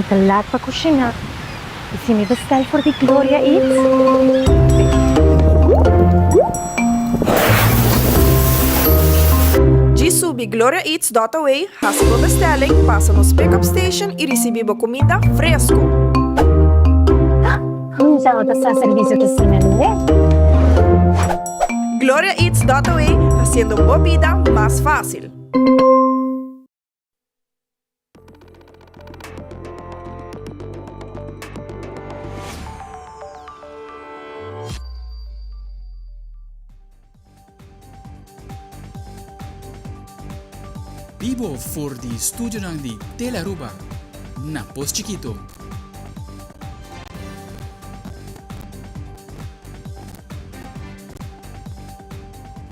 Talat pa kusina. Isi mi bestel for the Gloria Eats? Subi Gloria Eats Dotaway, hasibo bestelling, passa nos pick-up station e recibibo comida fresco. Minsan o sa servicio de sinende. Gloria Eats Dotaway, haciendo tu vida más fácil. Vivo voor di studio ng di Telaruba, na Pos Chiquito.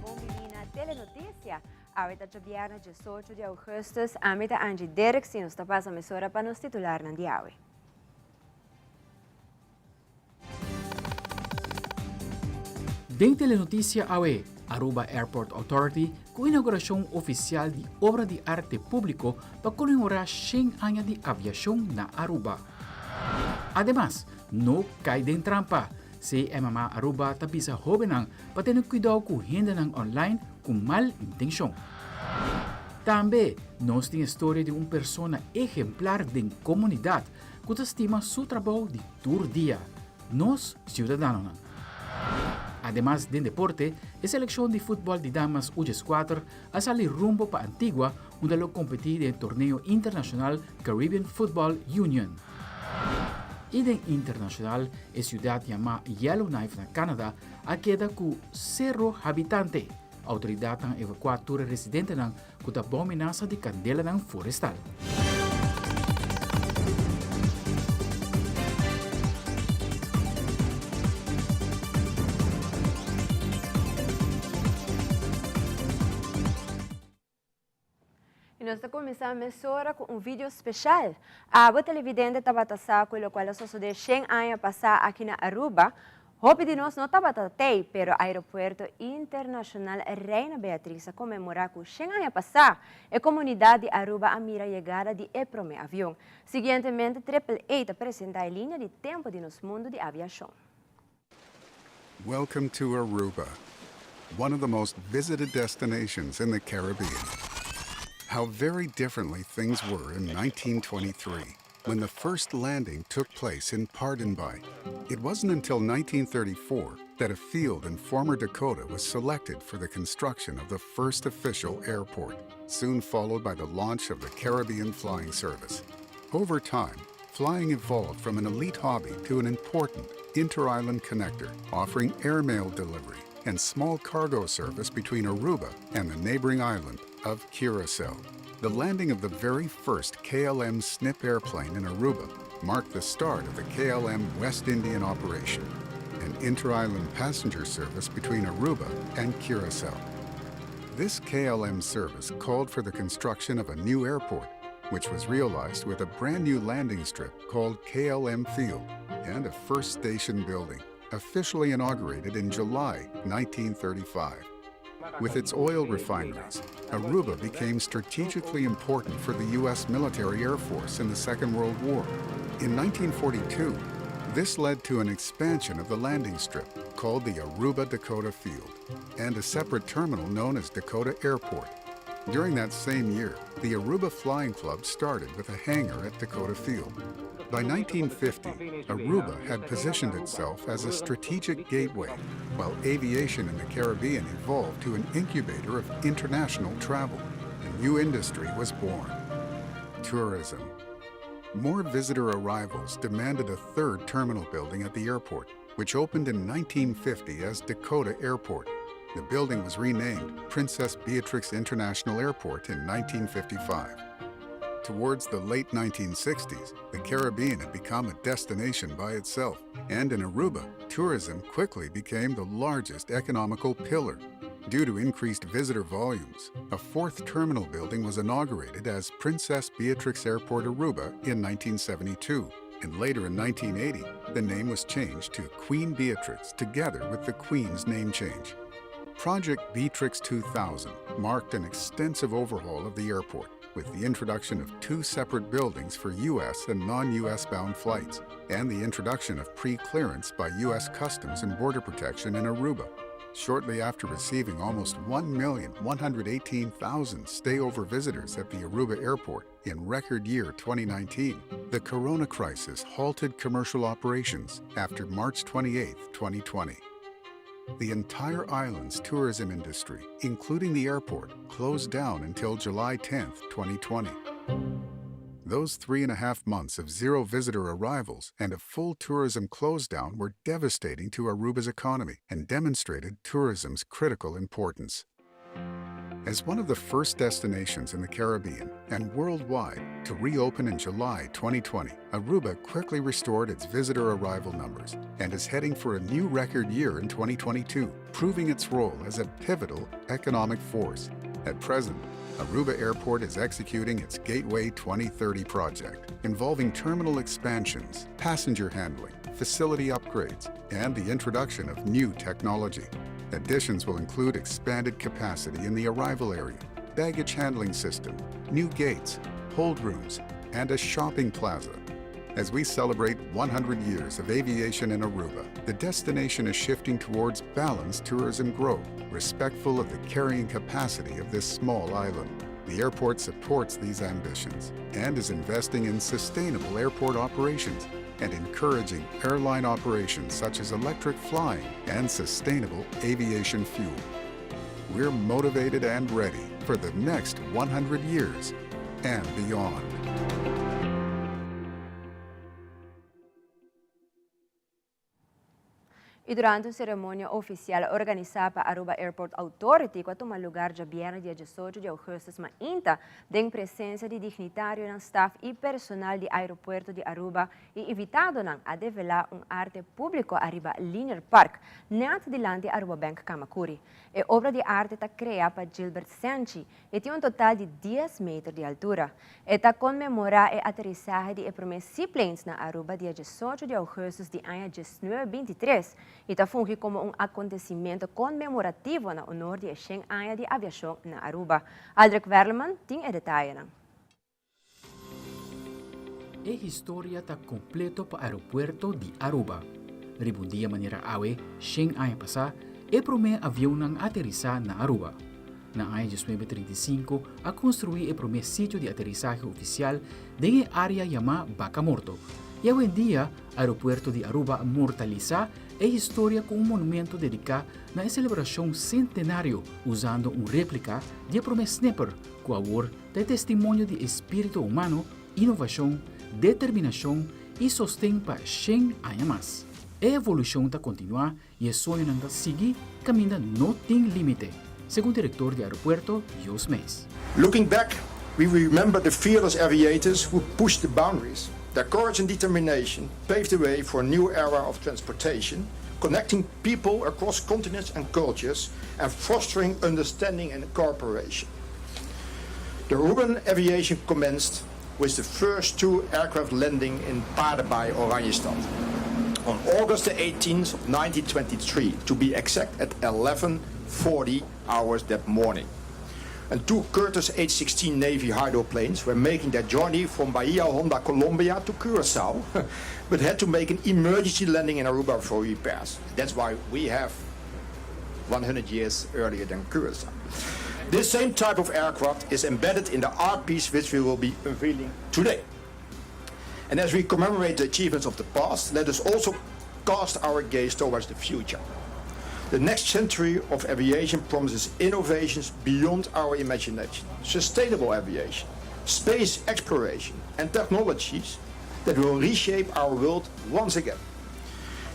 Bombinina Telenotícia, awit at biyernes 18 de Augustus, amit a Angie Derek sinos tapas a mesura pa nos titular ng diawi. Deng Telenotícia awe, Aruba Airport Authority, com inauguração oficial de obra de arte público para comemorar 100 anos de aviação na Aruba. Además, no cai den trampa, se MMA Aruba tapisa jovenang para ter cuidado com renda ng online com mal intenção. Também, nós temos a história de uma pessoa exemplar da comunidade que estima seu trabalho de todo dia, nós, cidadãos. Además del deporte, la selección de fútbol de damas U14 ha salido rumbo para Antigua, donde lo competir en el torneo internacional Caribbean Football Union. Y en internacional, la ciudad llamada Yellowknife, en Canadá, ha quedado con 0 habitantes. Autoridad han evacuado los residentes con la amenaza de candela forestal. Nós começamos a mesura com um vídeo especial. A televidente estava passando com o qual sucedeu 100 anos passar aqui na Aruba. Hope de nós não estava até, pero o aeroporto internacional Reina Beatriz a comemorar com 100 anos passar. A comunidade de Aruba a mira a chegada de o primeiro avião. Seguintemente, AAA apresenta a linha de tempo de nosso mundo de aviação. Welcome to Aruba, one of the most visited destinations in the Caribbean. How very differently things were in 1923, when the first landing took place in Pard-en-Bay. It wasn't until 1934 that a field in former Dakota was selected for the construction of the first official airport, soon followed by the launch of the Caribbean Flying Service. Over time, flying evolved from an elite hobby to an important inter-island connector, offering airmail delivery and small cargo service between Aruba and the neighboring island of Curacao. The landing of the very first KLM Snip airplane in Aruba marked the start of the KLM West Indian operation, an inter-island passenger service between Aruba and Curacao. This KLM service called for the construction of a new airport, which was realized with a brand new landing strip called KLM Field and a first station building, officially inaugurated in July 1935. With its oil refineries, Aruba became strategically important for the U.S. military air force in the Second World War. In 1942, this led to an expansion of the landing strip called the Aruba Dakota Field and a separate terminal known as Dakota Airport. During that same year, the Aruba Flying Club started with a hangar at Dakota Field. By 1950, Aruba had positioned itself as a strategic gateway, while aviation in the Caribbean evolved to an incubator of international travel. A new industry was born: tourism. More visitor arrivals demanded a third terminal building at the airport, which opened in 1950 as Dakota Airport. The building was renamed Princess Beatrix International Airport in 1955. Towards the late 1960s, the Caribbean had become a destination by itself, and in Aruba, tourism quickly became the largest economical pillar. Due to increased visitor volumes, a fourth terminal building was inaugurated as Princess Beatrix Airport Aruba in 1972, and later in 1980, the name was changed to Queen Beatrix together with the Queen's name change. Project Beatrix 2000 marked an extensive overhaul of the airport, with the introduction of 2 separate buildings for U.S. and non-U.S. bound flights, and the introduction of pre-clearance by U.S. Customs and Border Protection in Aruba. Shortly after receiving almost 1,118,000 stay-over visitors at the Aruba airport in record year 2019, the corona crisis halted commercial operations after March 28, 2020. The entire island's tourism industry, including the airport, closed down until July 10, 2020. Those 3.5 months of zero visitor arrivals and a full tourism close down were devastating to Aruba's economy and demonstrated tourism's critical importance. As one of the first destinations in the Caribbean and worldwide to reopen in July 2020, Aruba quickly restored its visitor arrival numbers and is heading for a new record year in 2022, proving its role as a pivotal economic force. At present, Aruba Airport is executing its Gateway 2030 project, involving terminal expansions, passenger handling, facility upgrades, and the introduction of new technology. Additions will include expanded capacity in the arrival area, baggage handling system, new gates, hold rooms, and a shopping plaza. As we celebrate 100 years of aviation in Aruba, the destination is shifting towards balanced tourism growth, respectful of the carrying capacity of this small island. The airport supports these ambitions and is investing in sustainable airport operations and encouraging airline operations such as electric flying and sustainable aviation fuel. We're motivated and ready for the next 100 years and beyond. E durante una cerimônia oficial organizada para Aruba Airport Authority, que toma lugar dia viernes, dia 18 de agosto, ainda tem presença de dignitário no staff e personal do aeroporto de Aruba e invitado a develar arte público arriba Linear Park, net dilante Aruba Bank Kamakuri. A obra de arte está criada por Gilbert Sanchi e tem total de 10 metros de altura. Está comemorar a aterrissagem de promessa seaplanes na Aruba dia 18 de agosto de ano 1923. E está fungindo como acontecimento comemorativo na honor de 100 anos de aviação na Aruba. Aldrich Verleman tem detalhes. A história está completo para o aeroporto de Aruba. Ribundia maneira awe, 100 anos passar, e primeiro avião não aterrissar na Aruba. Na ano 1935, a construir o primeiro sítio de aterrissagem oficial de área chamada Bacamorto. E hoje em dia, o aeroporto de Aruba mortaliza a história com monumento dedicado na celebração centenário, usando réplica de primeiro sniper, com a de testemunho de espírito humano, inovação, determinação e sustento para 100 anos mais. A evolução está continuar e o sonho não seguir caminho não tem limite, segundo o diretor do aeroporto, Jos Meis. Looking back, we remember the fearless aviators who pushed the boundaries. Their courage and determination paved the way for a new era of transportation, connecting people across continents and cultures and fostering understanding and cooperation. The Aruban aviation commenced with the first 2 aircraft landing in Paardenbaai, Oranjestad, on August the 18th of 1923, to be exact at 11:40 hours that morning. And 2 Curtiss H-16 Navy hydroplanes were making their journey from Bahia Honda, Colombia to Curaçao, but had to make an emergency landing in Aruba for repairs. That's why we have 100 years earlier than Curaçao. This same type of aircraft is embedded in the art piece which we will be unveiling today. And as we commemorate the achievements of the past, let us also cast our gaze towards the future. The next century of aviation promises innovations beyond our imagination, sustainable aviation, space exploration, and technologies that will reshape our world once again.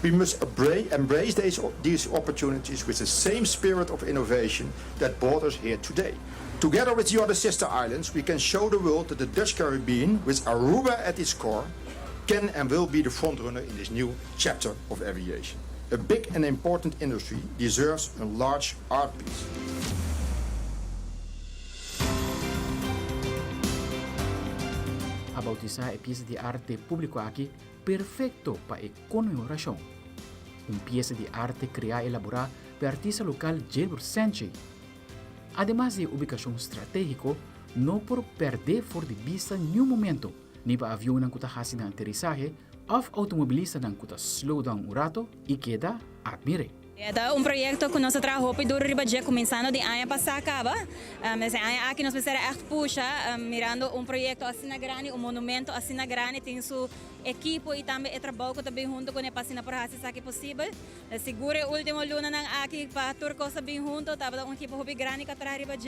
We must embrace these opportunities with the same spirit of innovation that brought us here today. Together with the other sister islands, we can show the world that the Dutch Caribbean, with Aruba at its core, can and will be the frontrunner in this new chapter of aviation. A big and important industry deserves a large art piece. A bautizar a pieza de arte público aqui perfeito para a comemoração. Pieza de arte criada e elaborada pelo artista local Gilbert Sanchi. Además de ubicação estratégica, no por perder for de vista nenhum momento, ni ba avião ng kuta hasi ng aterrizaje, of automobilista ng kuta slow down un rato e queda admire. É um projeto que nós trabalhamos duro riba começando de ano passado acaba. Mas aqui nós precisamos echt puxa, mirando projeto assim na grande, monumento assim na grande, tem sua equipe e também trabalho que também junto com a passina por hasi aqui possível. Seguro último luna ng aqui para turco sabi junto, tava equipe hobby grande que trabalha riba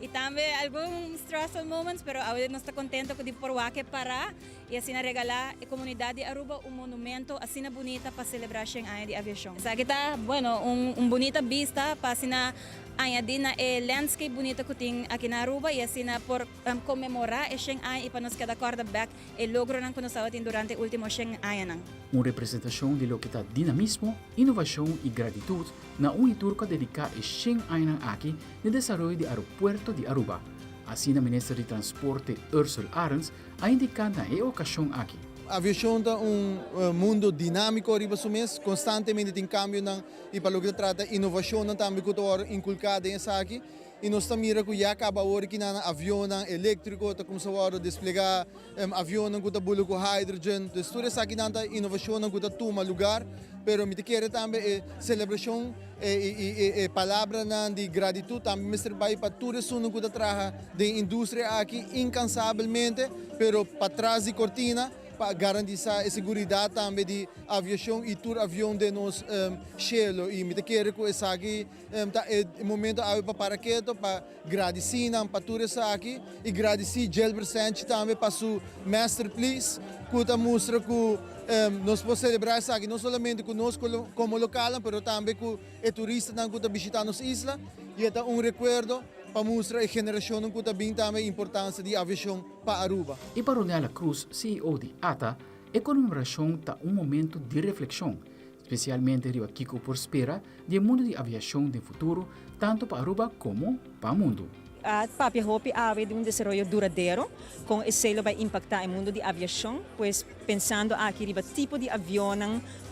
e também alguns stressful moments, pero agora nós está contento que de por wake para e assim na regalar a comunidade de Aruba monumento assim na bonita para celebrar ang ano de aviação. Sa kita, bueno, bonita vista para assim na din na landscape bonito que tem aqui na Aruba e assim na por comemorar ang ano e para nos cada quarterback logro ng kunosawatin durante último ang ano. Uma representação de lo que está dinamismo, inovação e gratitud na turco dedicar a 100 anos aqui no desenvolvimento do aeroporto de Aruba. Assim, a ministra de Transporte Ursula Arens a indicar na ocasião aqui. A aviação é mundo dinâmico, constantemente tem cambio e para o que trata inovação também que está inculcada nessa aqui. E nós também miramos que já acaba agora que na avião elétrico, está começando a desplegar avião que está com hidrogênio. Então, tudo isso aqui na inovação que está toma lugar, pero me quer também celebração e palavra de gratidão também Mr. Bai para tudo isso que está trabalhando da indústria aqui incansavelmente, pero para trás de cortina para garantir a segurança também de aviação e todo avião de nos cielo e me quero que essa aqui é momento para paraquedo para agradecer para tudo isso aqui e agradecer Gilbert Sanchez também para seu masterpiece que mostra que nós podemos celebrar isso aqui não somente conosco como local, mas também com os turistas que estão visitando nossa isla e é recuerdo para mostrar a geração que também tem a importância de aviação para Aruba. E para Ronela Cruz, CEO de ATA, a comemoração está momento de reflexão, especialmente de Kiko Prospera, do mundo de aviação do futuro, tanto para Aruba como para o mundo. A Papi Hopi ave de desenvolvimento duradouro, com esse selo vai impactar o mundo de aviação, pois pensando aqui no tipo de avião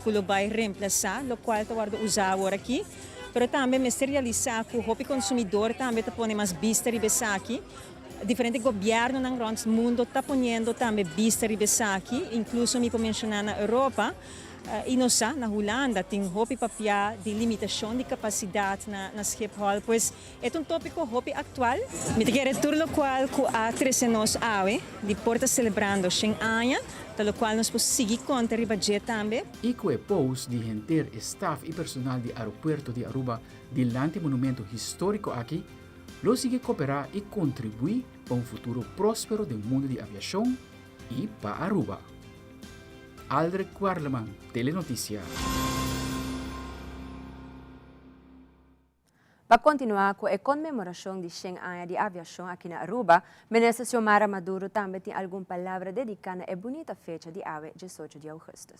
que vai reemplazar, o qual está usado agora aqui. Pero também me realizar que o consumidor também está pondo mais vista e aqui. Diferentes governos no mundo estão pondo também vista e aqui, incluso me mencionar na Europa. E nós, na Holanda, tem papel de limitação de capacidade na Schiphol, pois é tópico atual. Me quero tudo o qual a 13 nós de porta celebrando 100 anos, pelo qual nós podemos seguir contra o budget também. E com o pós de render staff e personal do aeroporto de Aruba delante monumento histórico aqui, lo sigue cooperar e contribuir para um futuro próspero do mundo de aviação e para Aruba. Aldrich Quarleman, Telenotícia. Para continuar com a comemoração de 100 anos de aviação aqui na Aruba, a ministra Xiomara Maduro também tem alguma palavra dedicada à bonita fecha de 18 de agosto.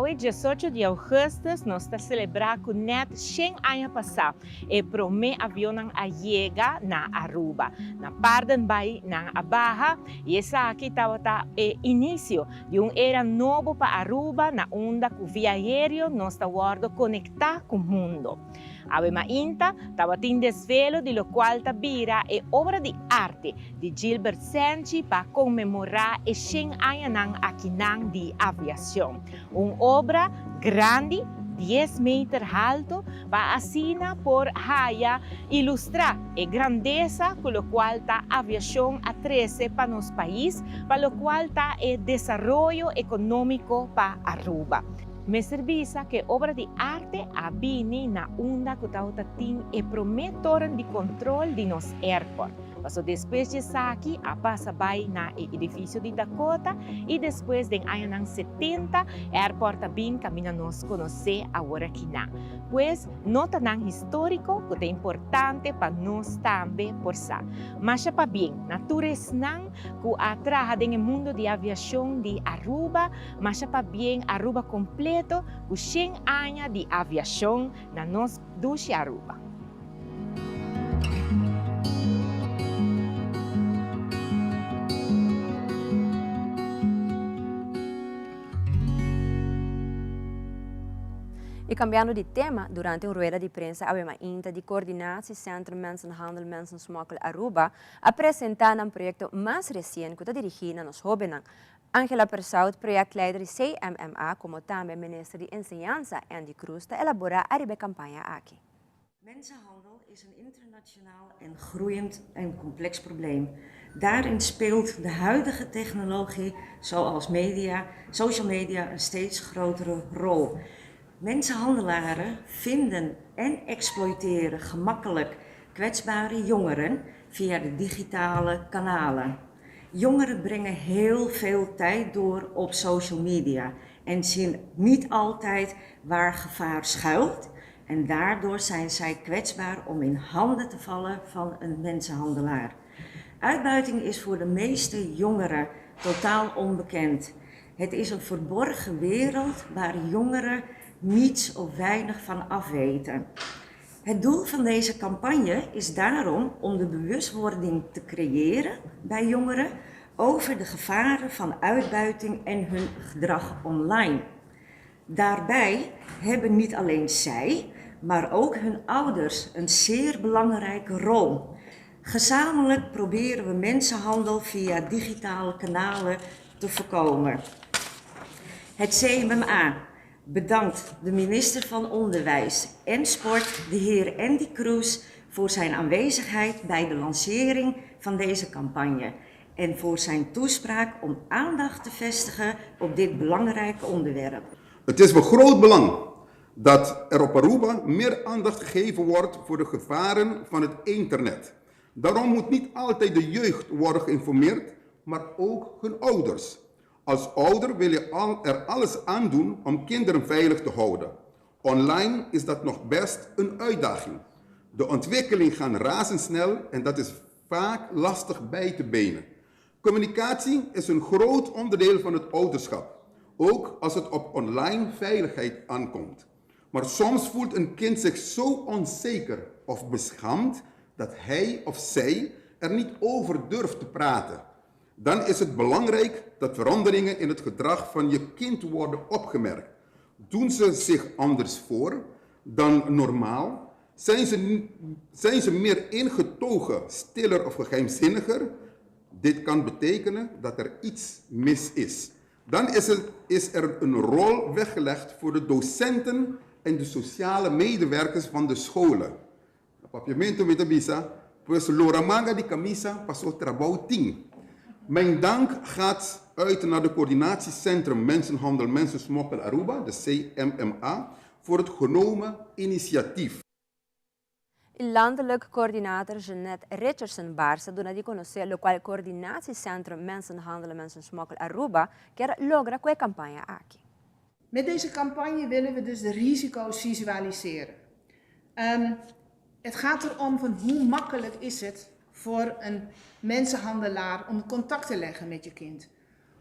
Hoje, 18 de agosto, nós estamos celebrando net 100 anos passados. E para o meu avião chega na Aruba. Na Parden Bay, na Abaja. E essa aqui estava o início de uma era nova para Aruba, na onda que o viajeiro nós estamos conectar com o mundo. Ave Mainta estava em desvelo, de lo qual vira é obra de arte de Gilbert Sanchez para comemorar os 100 anos aqui de aviação. Uma obra grande, 10 metros alto, para assim por Haya ilustrar a grandeza com a qual a aviação a 13 para nosso país, para o qual está o desenvolvimento econômico para Aruba. Me servisa que obra de arte abini na onda que está tem e prometor de controle de nos airport. Passou depois de aqui, a passa vai na edifício de Dakota e depois de anos 70, airport também caminha nos conhecer agora aqui na. Pois nota nang histórico que é importante para nós também por sa. Mas para bem, natureza nang que atraha do mundo de aviação de Aruba, mas para bem Aruba completo, com 100 anos de aviação na nos duche Aruba. E cambiando de tema, durante uma rueda de prensa, a INTA de Coördinatiecentrum Mensenhandel Mensensmokkel Aruba apresentou um projeto mais recente que está dirigido aos jovens. Angela Persaud, projectleider de CMMA, como também minister de Enseñanza, Andy Cruz, está elaborar a campagne aqui. Mensenhandel is een internationaal en groeiend en complex probleem. Daarin speelt de huidige technologie, zoals social media, een steeds grotere rol. Mensenhandelaren vinden en exploiteren gemakkelijk kwetsbare jongeren via de digitale kanalen. Jongeren brengen heel veel tijd door op social media en zien niet altijd waar gevaar schuilt. En daardoor zijn zij kwetsbaar om in handen te vallen van een mensenhandelaar. Uitbuiting is voor de meeste jongeren totaal onbekend. Het is een verborgen wereld waar jongeren niets of weinig van afweten. Het doel van deze campagne is daarom om de bewustwording te creëren bij jongeren over de gevaren van uitbuiting en hun gedrag online. Daarbij hebben niet alleen zij, maar ook hun ouders een zeer belangrijke rol. Gezamenlijk proberen we mensenhandel via digitale kanalen te voorkomen. Het CMMA bedankt de minister van Onderwijs en Sport, de heer Andy Cruz, voor zijn aanwezigheid bij de lancering van deze campagne en voor zijn toespraak om aandacht te vestigen op dit belangrijke onderwerp. Het is van groot belang dat er op Aruba meer aandacht gegeven wordt voor de gevaren van het internet. Daarom moet niet altijd de jeugd worden geïnformeerd, maar ook hun ouders. Als ouder wil je er alles aan doen om kinderen veilig te houden. Online is dat nog best een uitdaging. De ontwikkeling gaat razendsnel en dat is vaak lastig bij te benen. Communicatie is een groot onderdeel van het ouderschap, ook als het op online veiligheid aankomt. Maar soms voelt een kind zich zo onzeker of beschaamd dat hij of zij er niet over durft te praten. Dan is het belangrijk dat veranderingen in het gedrag van je kind worden opgemerkt. Doen ze zich anders voor dan normaal? Zijn ze meer ingetogen, stiller of geheimzinniger? Dit kan betekenen dat er iets mis is. Dan is er een rol weggelegd voor de docenten en de sociale medewerkers van de scholen. Papiamento metabisa, pues loramanga di camisa paso trabajo ting. Mijn dank gaat uit naar de Coördinatiecentrum Mensenhandel Mensensmokkel Aruba, de CMMA, voor het genomen initiatief. Landelijk coördinator Jeanette Richardson-Barça dona di conoscere lo quale Coördinatiecentrum Mensenhandel en Mensensmokkel Aruba que logra questa campagne aqui. Met deze campagne willen we dus de risico's visualiseren. Het gaat erom van hoe makkelijk is het voor een mensenhandelaar om contact te leggen met je kind.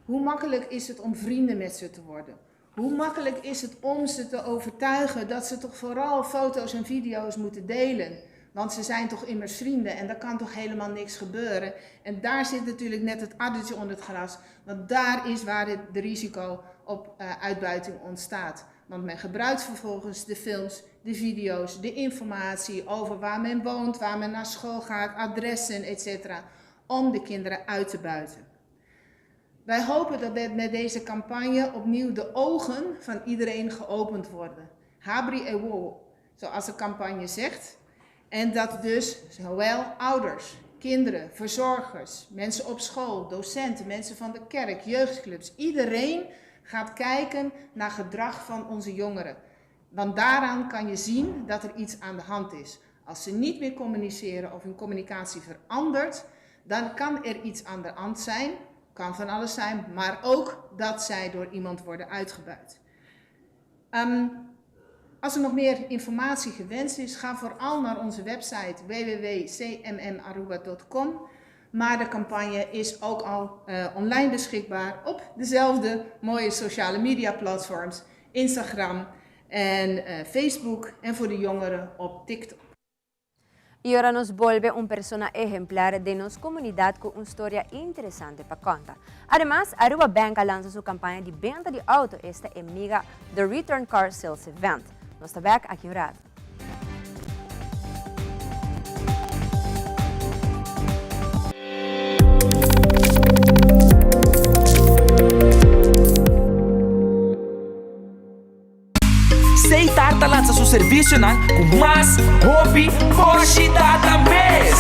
Hoe makkelijk is het om vrienden met ze te worden? Hoe makkelijk is het om ze te overtuigen dat ze toch vooral foto's en video's moeten delen? Want ze zijn toch immers vrienden en daar kan toch helemaal niks gebeuren. En daar zit natuurlijk net het addertje onder het gras. Want daar is waar het risico op uitbuiting ontstaat. Want men gebruikt vervolgens de films, de video's, de informatie over waar men woont, waar men naar school gaat, adressen, etc. om de kinderen uit te buiten. Wij hopen dat met deze campagne opnieuw de ogen van iedereen geopend worden. Habri ewo, zoals de campagne zegt. En dat dus zowel ouders, kinderen, verzorgers, mensen op school, docenten, mensen van de kerk, jeugdclubs, iedereen gaat kijken naar gedrag van onze jongeren. Want daaraan kan je zien dat er iets aan de hand is. Als ze niet meer communiceren of hun communicatie verandert, dan kan er iets aan de hand zijn. Kan van alles zijn, maar ook dat zij door iemand worden uitgebuit. Als er nog meer informatie gewenst is, ga vooral naar onze website www.cmmaruba.com. Maar de campagne is ook al online beschikbaar op dezelfde mooie sociale media platforms, Instagram en Facebook en voor de jongeren op TikTok. Y ahora nos vuelve una persona ejemplar de nuestra comunidad con una historia interesante para contar. Además, Aruba Banca lanza su campaña de venta de auto esta amiga The Return Car Sales Event. Nós estamos aqui em Rato. Seitar lança seu serviço com mais hobby Porsche data mês.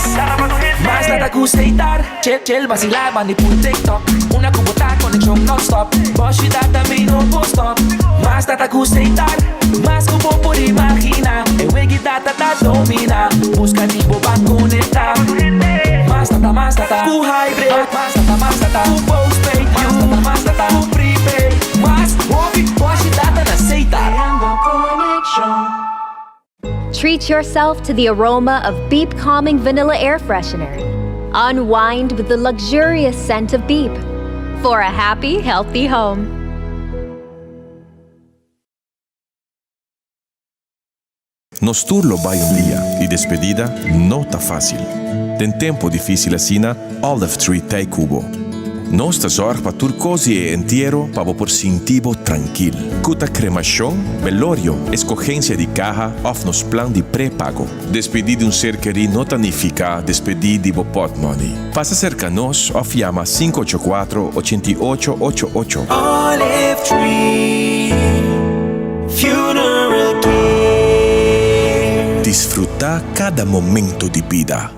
Mais nada com Seitar, chill vacilar, mani por TikTok. Una cubota conexão non-stop. Porsche data me no stop. Mais nada com Seitar, mais cubo por imaginar. Eu que data da domina, busca tipo pra conectar. Mais nada, com hybrid. Mais nada, com postpaid. Mais nada, com prepaid. Mais hobby Porsche data na Seitar. Treat yourself to the aroma of Beep Calming Vanilla Air Freshener. Unwind with the luxurious scent of Beep for a happy, healthy home. Nos turlo vai dia e despedida não tá fácil. Tem tempo difícil assina Olive Tree Tei Cubo. Nós te sorge para turcosi e inteiro para por sentivo tranquilo. Cuta cremação, velorio, escogencia de caja of nos plan de pré-pago. Despedir de um ser querido não significa despedir de pot money. Passa cerca nos of llama 584-8888. Olive Tree Funeral Care. Disfruta cada momento de vida.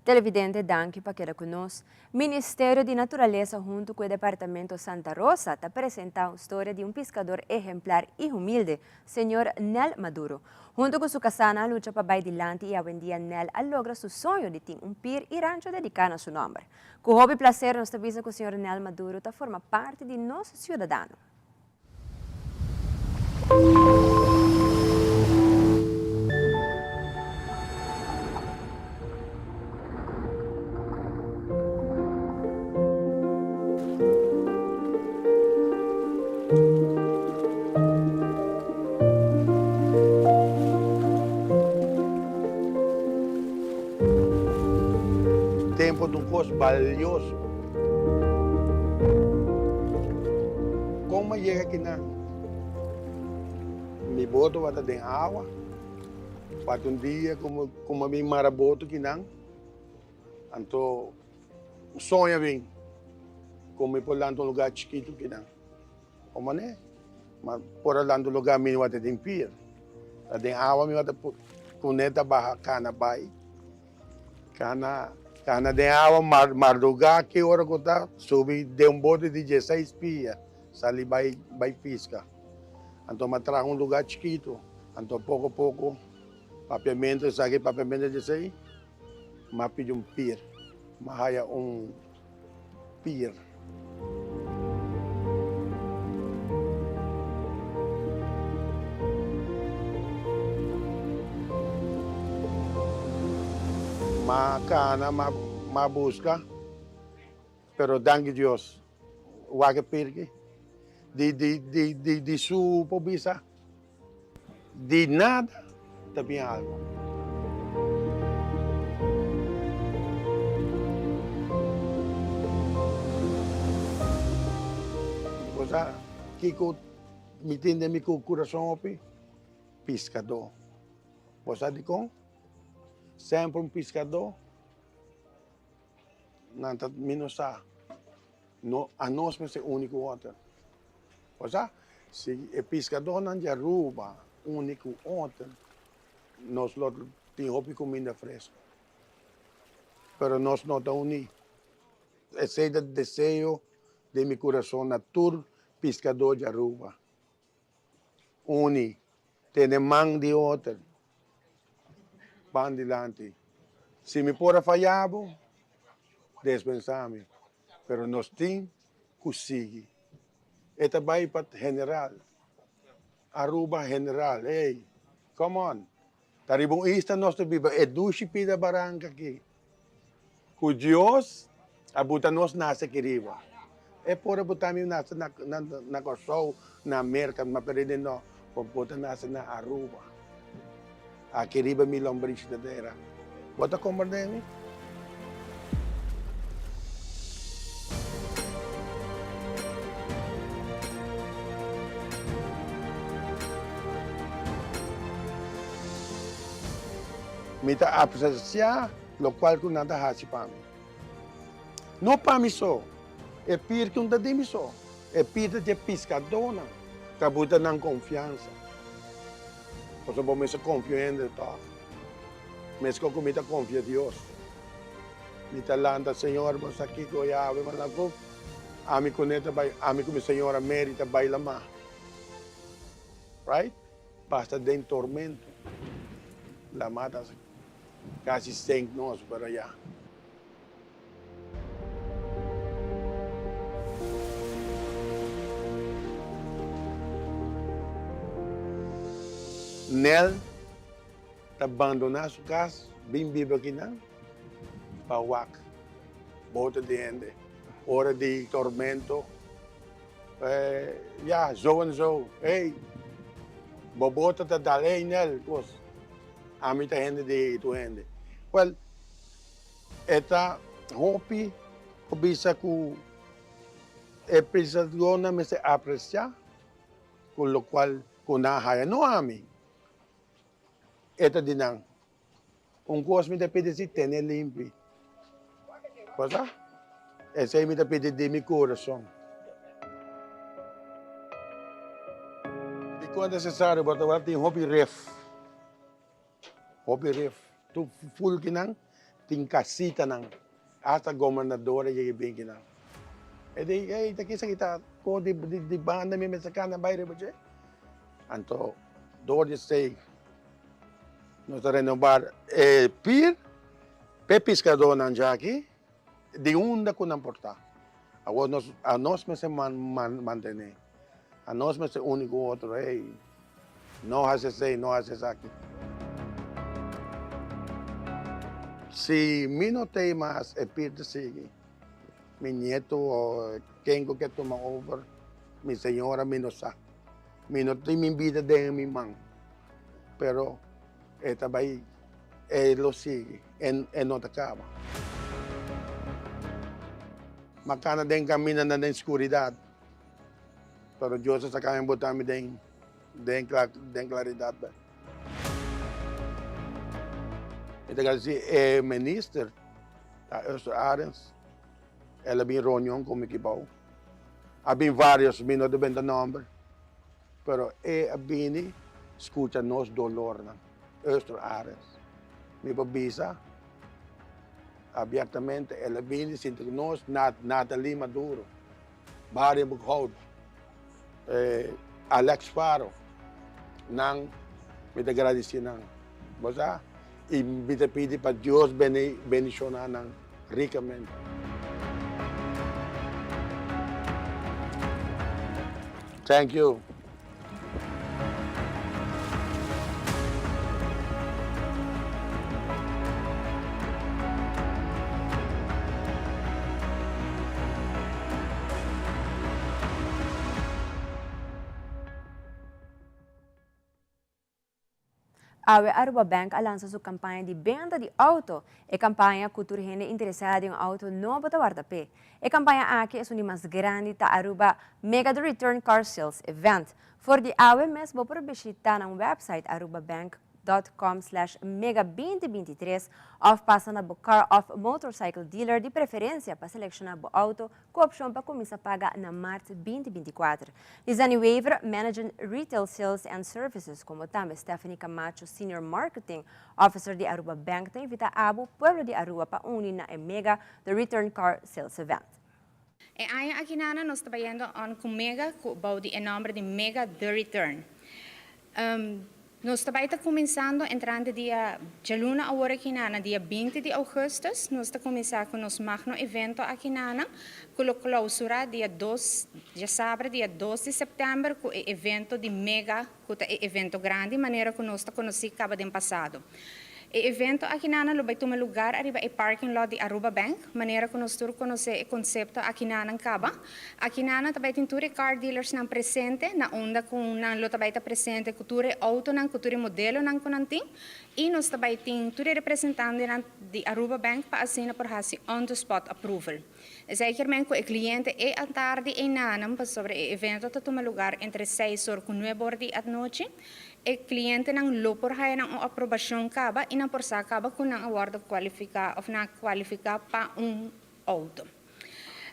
Televidente Danke para quedar conosco. Ministério de Natureza junto com o Departamento Santa Rosa está apresentando a história de um pescador exemplar e humilde, senhor Nel Maduro. Junto com sua casana, luta para vai adiante e hoje em dia Nel logra seu sonho de ter um pier e rancho dedicado a seu nome. Com hobby prazer, nós estamos com o senhor Nel Maduro, que forma parte de nosso cidadão. Tempo de um curso valioso. Como chega aqui na me boto para dentro água, para um dia como me maraboto aqui não, então sonha bem, como por lá um lugar chiquito aqui não, como né? Mas por lá um lugar me vai ter pier, para dentro água me vai ter puneta barra cana bai, cana de água mardugar que hora que tá subi de um bote de 16 pia, sali vai pisca. Então me traz um lugar chiquito, então pouco a pouco papiamento, sabe papiamento de sei, mas pedi um pier, mas há um pier. Macana, ma busca, pero danke Dios, wage pirki, di su pobisa, di nada, tapi algo. Cosa, kiko, mi tende mi coração opi, pescador. Cosa di con? Sempre um pescador, não está menos a nós é o único outro. Pois se o pescador não já rouba o único outro, nós temos comida fresca. Mas nós não estamos unidos. Esse é o desejo de meu coração, na tur pescador já rouba. Uni, tem mão de outro. Para adelante. Se me for falhado, dispensame. Pero nós temos que conseguir. Esta vai para general. Aruba General. Hey, come on. Taribong ista nosso biba, edushi pida barangka ki. Ku Diyos, abutan nos nasa kiriba. Por abutami nasa na show na Amerika, maperinin no, pagputa nasa na Aruba. Kiriba mi lombrish na dera. Wata komardemi? Mita apreciar lo qual que nada hasi para mim. Não para mim só, é pir que não dá só, é pir de pescadona, que abuta na confiança. Por exemplo, me se confia em Deus, mas que me confia em Deus. Mita landa Senhor, mas aqui que eu ia ver, mas não, ami coneta vai, ami como Senhora merita baila má, right? Basta de tormento, la mata quase 100 nós para allá. Nel abandonar sua casa, bem vivo aqui não, para o bota de ende, hora de tormento, zo en zo, hey, bobota te dalei nel, pues. Ami ta hende de tu hende. Well, eta hopi bisa ku episodiona me se aprecia, con lo cual kunahaya no ami. Eta dinang, kos mi te pide si tene limpi. Cosa? Ese mi te pide de mi corazón. E quando necessário, bota tem hopi ref. Hopi ref, tu full kinang, ting kasita nang, ata gobernador yung ibig kinang. E di, takisa kita, ko di banda mi mesakana bayre ba siya? Anto, door de say, no sa renovar, pir, pescador ng Jackie, di unda ko nang porta. A nos me se mantener, a nos me se único otro, no hace say, no hace aquí. Si mi no tem mais espírito sigue, mi nieto o quem que toma over, mi senhora mi no sa. Mi no tem mi vida de mi man. Pero esta vai lo sigue, no te acaba. Makana din camina na na escuridad. Pero Dios sa kaya botami din claridad. Então, é ministro da Öster Arens, ela vem reunião com o equipão. Há bem vários, não depende do nome, mas é bem escuta nos dolor na Öster Arens. Me babisa, abertamente, ela vem sinto que nós Nathalie Maduro, Barry Buchhout, Alex Faro, nang me agradecer nang, basta. E me pedi para Deus bendicionar ricamente. Thank you. Awe Aruba Bank lança sua campanha de venda de auto. A campanha cultura gente interessada em um auto novo da Guarda-Pé. A campanha aqui é uma mais grande da Aruba Mega the Return Car Sales Event. For de Awe mesmo por visitar no website arubabank.com/mega2023 ou passa na car of motorcycle dealer de preferência para selecionar o auto com opção para começar a pagar na março 2024. Lizane Waver, Managing Retail Sales and Services, como também Stephanie Camacho, Senior Marketing Officer de Aruba Bank, te invita a Pueblo de Aruba para unir na Mega The Return Car Sales Event. E ayan aqui nana nos trabalhando com Mega, com o nome de Mega The Return. Nós estamos começando entrando dia Jaluna agora aqui na dia 20 de agosto. Nós estamos começando com nosso magno evento aqui na com a clausura dia 2, já sábado dia 2 de setembro com o evento de mega, com o evento grande, maneira que nós estamos conhecendo acaba de passado. O evento aqui na vai tomar lugar arriba o parking lot de Aruba Bank, maneira que nós estamos conhecendo o conceito aqui na caba. Aqui na também tem todos car dealers na presente, na onda com na lo também presente com todos auto na com todos modelo na conanting, e nós também tem todos representantes de Aruba Bank para assinar por hasi on the spot approval. Zekermente que o cliente é à tarde e nanam para sobre o evento que toma lugar entre 6 horas e 9 horas da noite. O cliente não lopor hay ng aprobação kaba e não por sa kaba kung nang award qualifica of na qualifica para auto.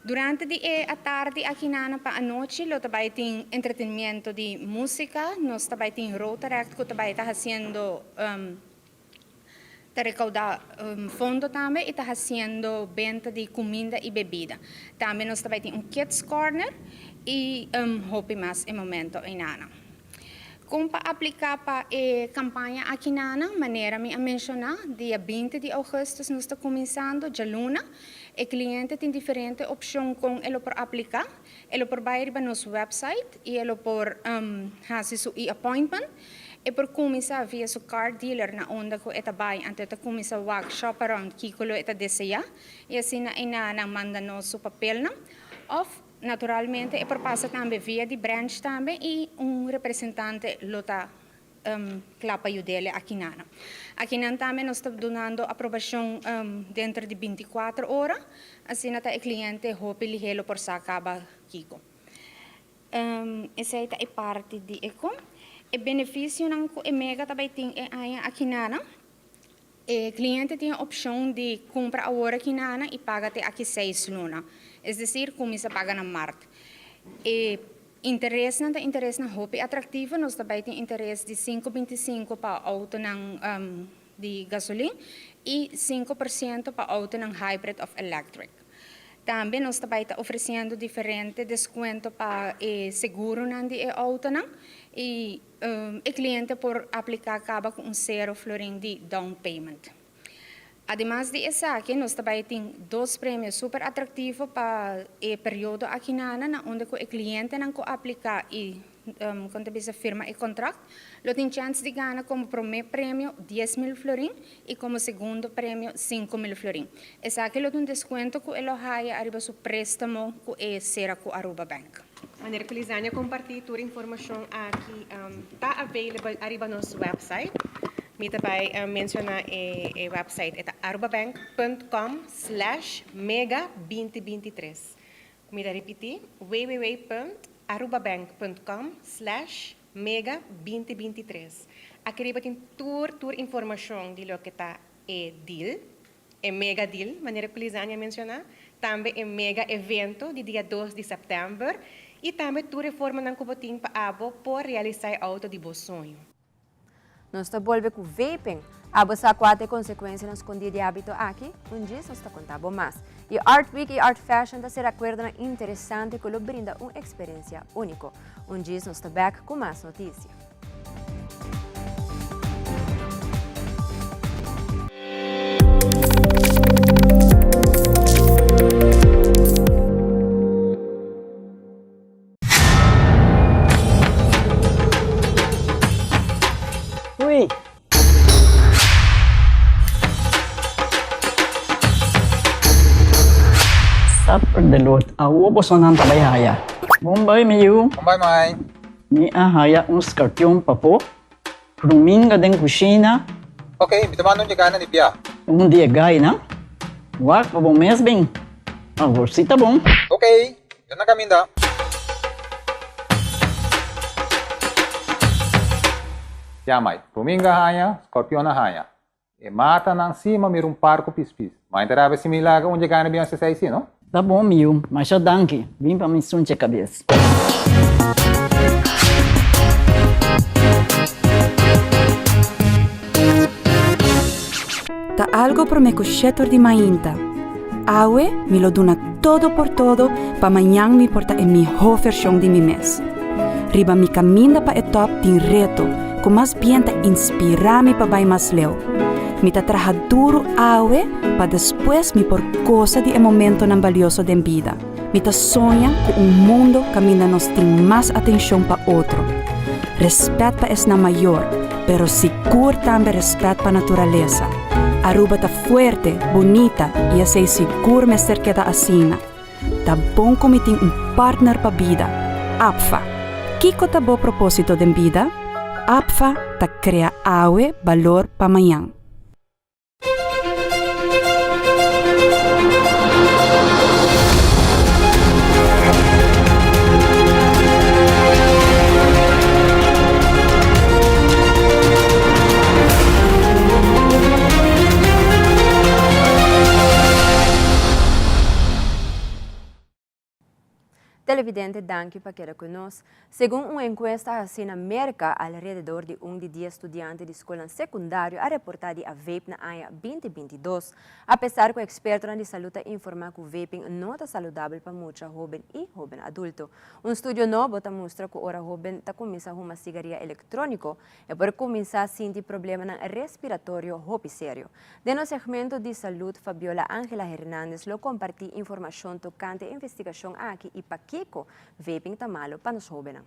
Durante a tarde aqui na pa a noite, lo tabay ting entretenimiento de música, nós tabay ting Rotaract ko tabay ta haciendo recaudar fondo também e está fazendo venda de comida e bebida. Também nós também temos Kids Corner e Hopi Mas em momento em Nana. Como para aplicar para a campanha aqui na maneira me mencionar, dia 20 de agosto nós estamos começando, já luna, o cliente tem diferentes opções com ele para aplicar, ele por ir para nosso website e ele por fazer seu appointment. E por começar via seu car dealer na onda ko eta bay ante ta começar workshop around kikulo eta deseja e assim na manda nosso papel na of naturalmente e por passa também via de branch também e representante lota clapa dele aqui na também nós estamos dando aprovação dentro de 24 horas assim na o cliente hope ligelo por sa acaba kiko essa é parte de eco. O benefício ng mega também tem aqui na o cliente tem a opção de comprar agora aqui na e paga até aqui 6 luna, é decir, começa a pagar na marca. Interesse na Hopi atrativo, nós também tem interesse de 5,25 para auto de gasolina e 5% para auto ng hybrid of electric. Também nós também está oferecendo diferente desconto para seguro de auto e o cliente por aplicar acaba com 0 florin de down payment. Además de isso aqui, nós também temos 2 prêmios super atrativos para o período aqui na onde o cliente não aplicar e quando você firma o contrato, ele tem chance de ganhar como primeiro prêmio 10,000 florin e como segundo prêmio 5,000 florin. Esse aqui ele tem desconto que ele vai arriba seu préstamo que é será com Aruba Bank. Maneira que Lisânia compartilha toda a informação aqui está available arriba no nosso website. Me também mencionar o website é arubabank.com/mega2023. Me dá repetir www.arubabank.com/mega2023. Aqui tem toda informação de lo que está deal, mega deal, maneira que Lisânia mencionar, também mega evento de dia 2 de setembro e também toda a forma ng kuboting paabo por realizar auto de bom sonho. Nós estamos voltando com vaping. Abo sa 4 consequências nos escondidas de hábito aqui, dia nós estamos contando mais. E Art Week e Art Fashion se recuerdan interessante que lo brinda uma experiência única. Dia nós estamos back com mais notícias. Pagdalot, awo po sa nang tabayhaya. Bombay, Mayu. Bombay, May. Ni ahaya uns kartyon pa po. Prumin ka din kusina. Okay, bitaman nung ka na ni Pia. Dia gay na. Wak pa bong mesbing. Agorsita bong. Okay, yan na kami da. Pia, May. Prumin ka haya, skorpion na haya. Mata ng sima mirong parko pispis. Mainterabe si Milaga onde ka na biyan sa saisi, no? Tá bom, Miu, mas já danke. Vim para me sunte a cabeça. Tá algo para me cochetor de mainta. Awe me lo dona todo por todo para amanhã me porta em minha versão de mi mês. Riba mi caminda para o top tem reto kung mas bien ta inspirami pa bay mas leo. Mita trabajaduro awe pa después mi por cosa di momento ng valioso den vida. Mita sonha com mundo camina nos tem mais atenção pa outro. Respeto pa es na maior, pero seguro também respeto pa naturaleza. Aruba ta fuerte, bonita e sei seguro me ser queda asina. Ta bom como tem partner pa vida. APFA. Kiko ta bo propósito den vida? APFA ta crea awe valor pa manhã. Televidente, danke para quedar conosco. Segundo uma encuesta assim na América, alrededor de 1 de 10 estudantes de escola secundária a reportar de a vape na AIA 2022. Apesar que o experto na saúde informa que o vaping não é saudável para muitos jovens e jovens adultos. Um estudo novo mostra que ora jovem está começando uma cigarrilha eletrônica e por começar a sentir problemas respiratórios muito sério. De no segmento de saúde, Fabiola Ángela Hernández lo compartiu informação tocante a investigação aqui e para Kiko, vaping está malo para os jovens.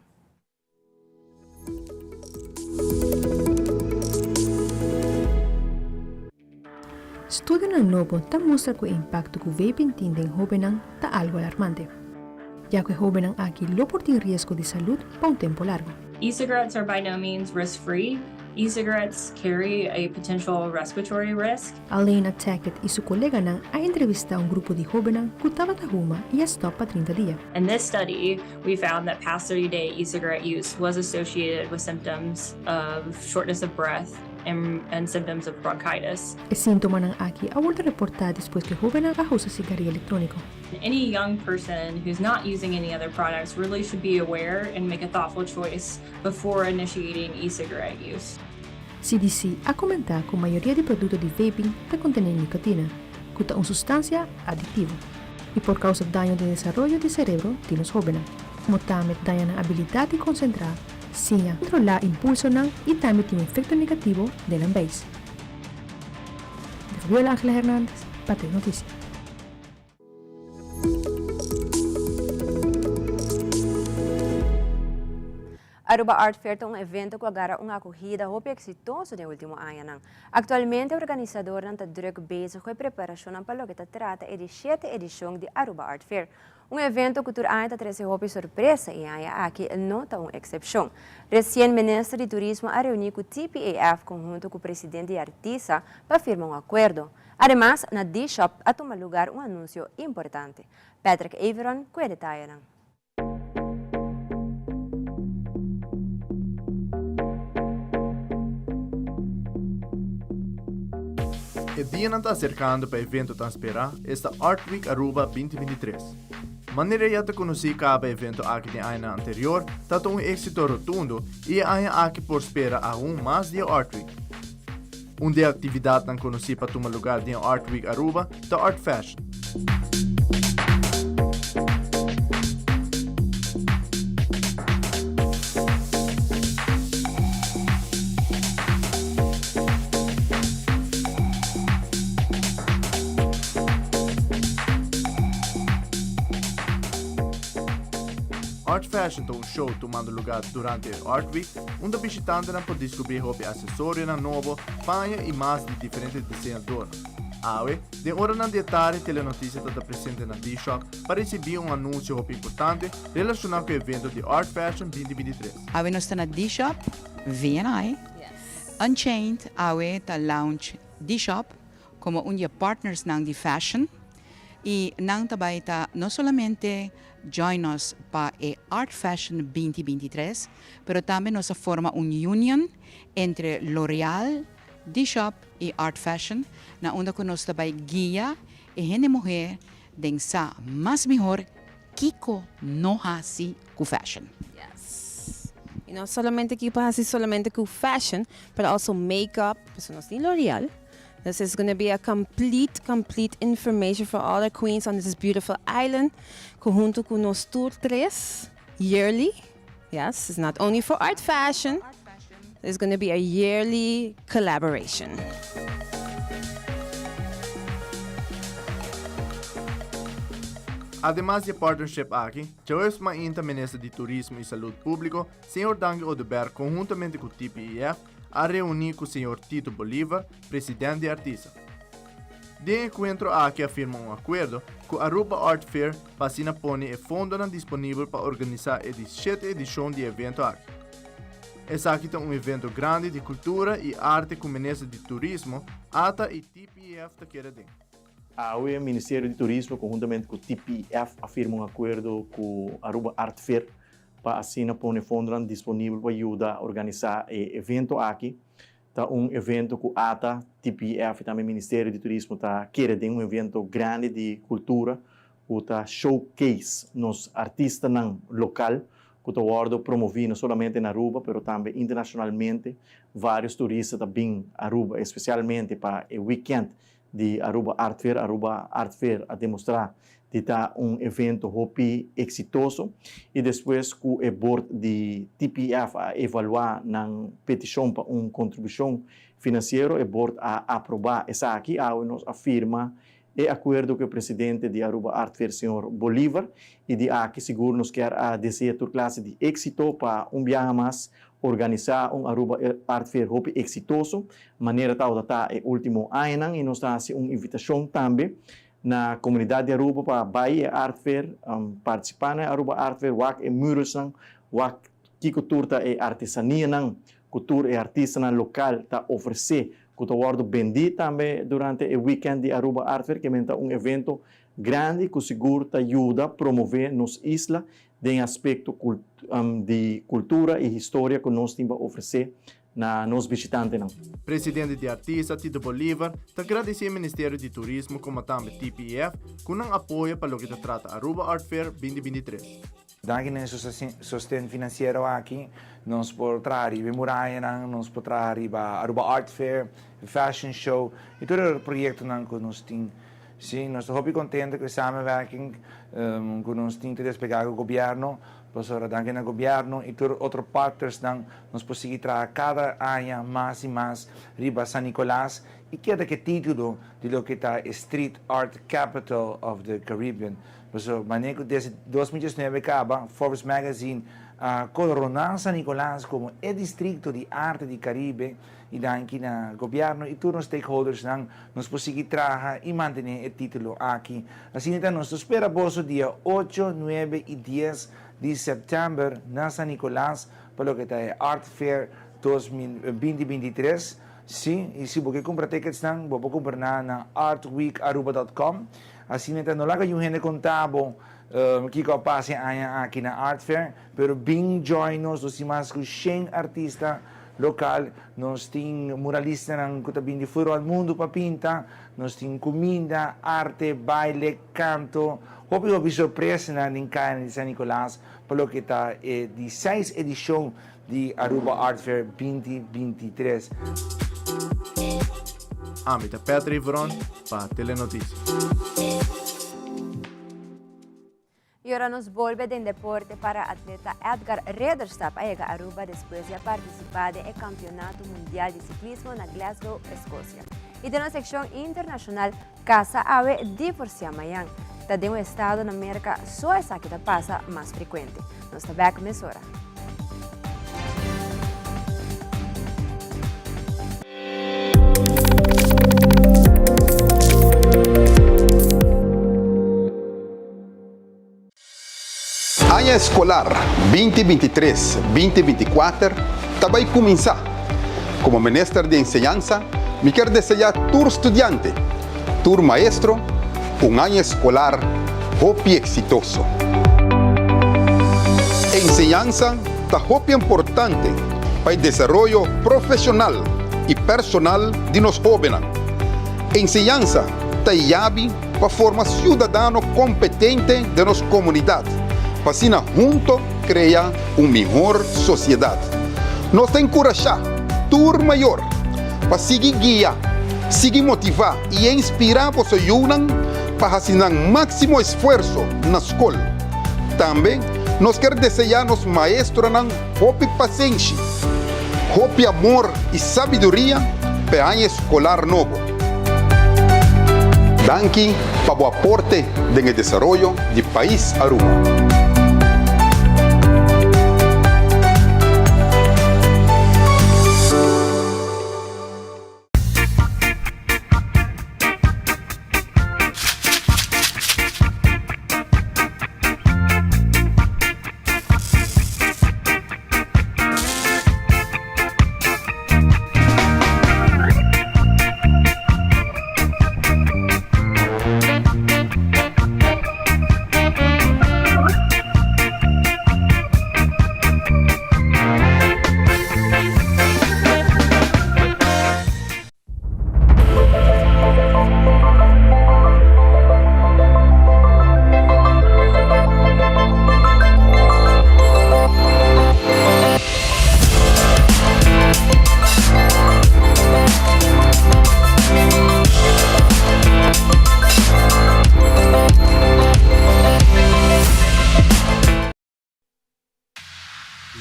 Estudo novo mostra que o impacto que o vaping tem em jovens está algo alarmante, já que jovens aqui lo tem risco de saúde por um tempo largo. E-cigarettes are by no means risk-free. E-cigarettes carry a potential respiratory risk. Além Tackett e seu colega a entrevistar grupo de jovens que estava na rua e stop para 30 dias. In this study, we found that past 30-day e-cigarette use was associated with symptoms of shortness of breath and symptoms of bronchitis. E sintoma aqui a volta reportar depois que jovens usa cigarrillo eletrônico. Any young person who's not using any other products really should be aware and make a thoughtful choice before initiating e-cigarette use. CDC a comentar que a maioria de produtos de vaping contém nicotina, que é uma substância aditiva, e por causa do dano de desenvolvimento do cérebro de los jovens, também daña a habilidade de concentrar, sem controlar impulso e também tem um efeito negativo del ambiente. De Fabiola Ángela Hernández, Patria Notícias. Aruba Art Fair é um evento que agarra uma acolhida muito exitosa no último ano. Atualmente, o organizador está bezig com a preparação para o que trata da 7ª edição de Aruba Art Fair. Um evento que todo ano traz uma surpresa e aqui não é uma exceção. Recém-ministro de Turismo a reunir com o TPAF conjunto com o presidente e artista para firmar um acordo. Además, na D-Shop a tomar lugar um anúncio importante. Patrick Averon com detalhes. O dia não está acercando para o evento que espera esta Art Week Aruba 2023. Maneira já te conheci cada evento aqui no ano anterior, está um êxito rotundo e ainda aqui por espera mais de Art Week. Uma de atividades que conheci para tomar lugar de Art Week Aruba é Art Fashion. Art Fashion é um show tomando lugar durante a Art Week, onde visitantes podem descobrir acessórios novos, panha e mais de diferentes desenhadores. De hora na detalhe, Telenotícia está presente na D-Shop para receber um anúncio importante relacionado com o evento de Art Fashion 2023. Nós estamos na D-Shop, VNI, Unchained, está launch D-Shop como um dos partners ng de fashion. E nang também está não somente join us para a Art Fashion 2023, pero também nós forma união entre L'Oréal, D-Shop e Art Fashion, na onde nós também guia e gente mulher densa mais melhor Kiko no hasi com fashion. Yes. E não somente Kiko hasi solamente com fashion, but also makeup, personas de L'Oréal. This is going to be a complete information for all the queens on this beautiful island. Conjunto con nos tour 3 yearly. Yes, it's not only for art fashion. There's going to be a yearly collaboration. Además de partnership aqui, já é mainta Ministro de Turismo e Saúde Público, Sr. Dangue Odeberg, conjuntamente com o TPIF, a reunir com o Sr. Tito Bolívar, presidente de Artisa. De encontro aqui afirma acordo que a Aruba Art Fair para pone e fundo disponível para organizar a 17ª edição de evento aqui. Esse aqui é evento grande de cultura e arte com o Ministro de Turismo, ATA e TPIF da Queredem. O Ministério de Turismo, conjuntamente com o TPIF, afirma acordo com a Aruba Art Fair para pôr fundo disponível para ajudar a organizar o evento aqui. Tá evento com ATA, TPIF e também Ministério de Turismo tá querendo evento grande de cultura, o tá showcase nos artistas local, que tá guardo promovido não somente na Aruba, mas também internacionalmente. Vários turistas também Aruba, especialmente para o weekend de Aruba Art Fair a demonstrar que está evento hopi exitoso e depois com o board de TPIF a evaluar na petição para contribuição financeira, o board a aprovar essa aqui, nos afirma e acordo com o presidente de Aruba Art Fair, Sr. Bolívar, e de aqui seguro nos quer a desejar toda classe de êxito para viagem mais organizar Aruba Art Fair hopi exitoso, maneira tal da o último ano e nos dá uma invitação também na comunidade de Aruba para Bahia Art Fair, participar na Aruba Art Fair, wak e muros wak que cultura e artesania cultura e artista local tá oferecer que tá guardo vendi também durante o weekend de Aruba Art Fair, que é evento grande que seguro tá ajuda a promover nos isla de aspecto de cultura e história que nós temos a oferecer nos visitantes. Presidente de Artisa, Tito Bolívar, agradece ao Ministério de Turismo como também TPIF, com apoio para o que trata Aruba Art Fair 2023. Daqui nesse sustento financeiro aqui, nós podemos trazer a Muralha, nós podemos trazer a Aruba Art Fair, Fashion Show e todo o projeto que nós temos. Sim, nós estamos muito contentes com a samenwerking que nós temos de despegar o governo, para danke ao governo e todos os outros partners, nós podemos trazer cada ano mais e mais riba San Nicolás e que é que título de lo que está Street Art Capital of the Caribbean. Então, manejo desde 2019 acaba, Forbes Magazine coronar San Nicolás como o distrito de arte do Caribe e aqui no governo e todos os stakeholders nós podemos trazer e manter o título aqui. Assim, então, nós esperamos o dia 8, 9 e 10 de setembro na San Nicolás para o que está Art Fair 2023. Sim, e se você comprar tickets, você pode comprar na artweekaruba.com. Assim, então, não laga gente contábil que passa aqui na Art Fair, pero bem join nós mais com 100 artistas local, nós temos muralistas que também de fora do mundo para pintar, nós temos comida, arte, baile, canto, houve surpresa na Nincana de San Nicolás, pelo que está de 16 edição de Aruba Art Fair 2023. Amita Petri Vron para Telenotícias. Y ahora nos vuelve de deporte para atleta Edgar Rederstap a Aruba después de participar en el Campeonato Mundial de Ciclismo en Glasgow, Escocia. Y de la sección internacional Casa Ave divorcia Mayan. De un estado en América, solo esa que pasa más frecuente. Nos está back mesora. Ano escolar 2023-2024 vai começar. Como Ministro de Enseñanza, me quero desejar todo estudiante, todo maestro, ano escolar hopi exitoso. Enseñanza é hopi importante para o desenvolvimento profissional e personal de nós jovens. Enseñanza é chave para formar cidadão competente de nossa comunidade. Para assim, juntos, criar uma melhor sociedade. Nós temos que encorajar turma maior para seguir guiar, seguir motivar e inspirar você para fazer o máximo esforço na escola. Também, nós queremos desejar aos maestros paciência, hopi amor e sabedoria para ano escolar novo. Danke para o aporte no desenvolvimento do país Aruba.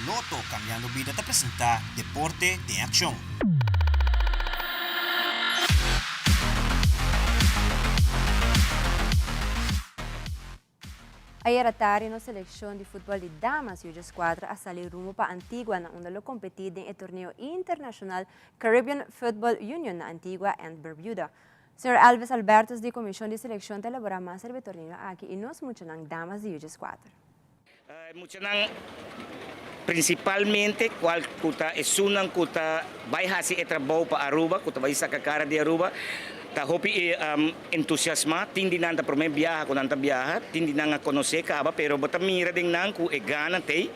Loto Cambiando Vida te presenta Deporte de Acción. Ayer à tarde, na seleção de futebol de damas U14 a salir rumo para Antigua na onde lo competir em torneio internacional Caribbean Football Union na Antigua and Bermuda. Sr. Alves Albertos, de Comissão de Seleção, te elabora mais sobre o torneio aqui e nós muito ng damas de U14. Mucho nang principalmente qual kuta esunang kuta bay hasi etrabaho pa Aruba, kuta bay sa kakara di Aruba, ta hopi entusiasma, tindi nanta prome biyaha ko nanta biyaha, tindi nanga konose ka ba, pero botamira ding nang ku egana tei,